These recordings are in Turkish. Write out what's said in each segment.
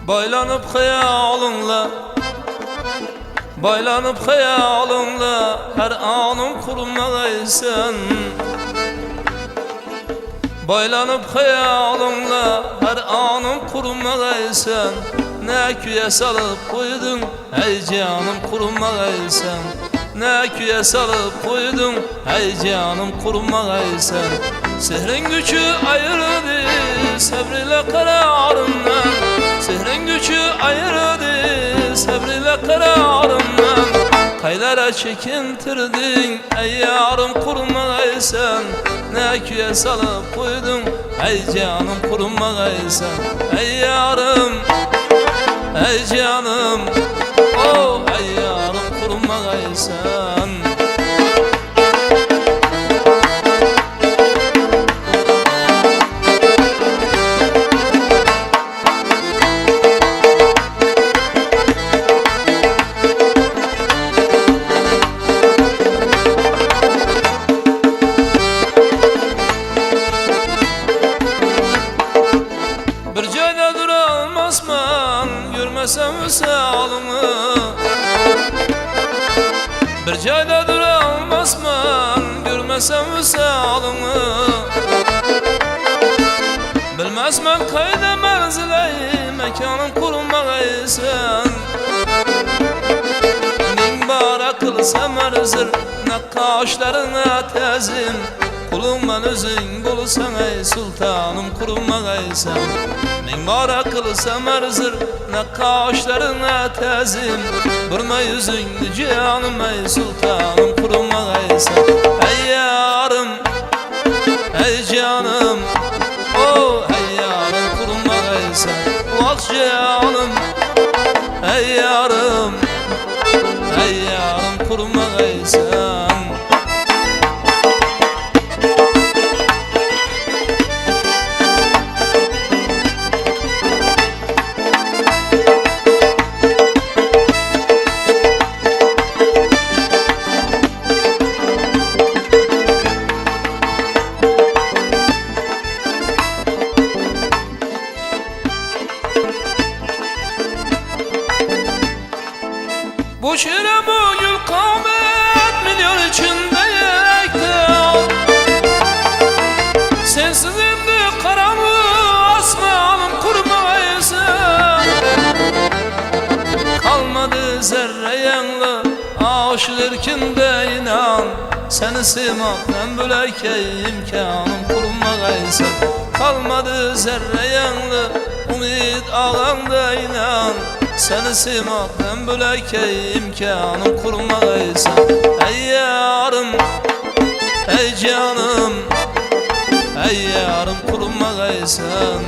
Baylanıp hayalınla, baylanıp hayalınla her anım kurulmalıysan. Baylanıp hayalınla her anım kurulmalıysan. Ne küye salıp koydun ey canım kurulmalıysan. Ne küye salıp koydun ey canım kurulmalıysan. Sehrin gücü ayırdı sabriyle kararımdan. Sehrin gücü ayırdı sabriyle kararımdan. Kaylara çekintirdin ey yarım kurulmalıysan. Ne küye salıp koydun ey canım kurulmalıysan. Ey yarım, ey canım, oh ey yarım kurulmalıysan. Bir cayda duramazman görmesem visalını. Bir cayda duramazman görmesem visalını. Bilmezmen kayda merziley mekanım kurulmalıysan. Ning bara kılsam erzir nakkaşlarına tezim. Kulumman özün bulsan ey sultanım kurulmalıysan. Min bara kılsam erzir nakkaşlarına tezim. Burma yüzündü canım ey sultanım kurulmalıysan. Ey yarım, ey canım, oh ey yarım kurulmalıysan. Vaz canım, ey yarım, ey yarım kurulmalıysan. Bu şire bu gül kâmet milyon içinde yekten. Sensiz indi karanlık asmanım kurmaysan. Kalmadı zerre yanlı aşık erkinde inan. Seni sevmaktan böleke imkanım kurmaysan. Kalmadı zerre yanlı umid ağamda inan. Seni sevmaktan böleke imkanım kurmalıysan. Ey yarım, ey canım, ey yarım kurmalıysan.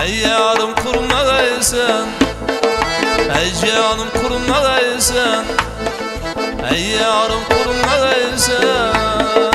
Ey yarım kurmalıysan. Ey canım kurmalıysan. Ey yarım kurmalıysan.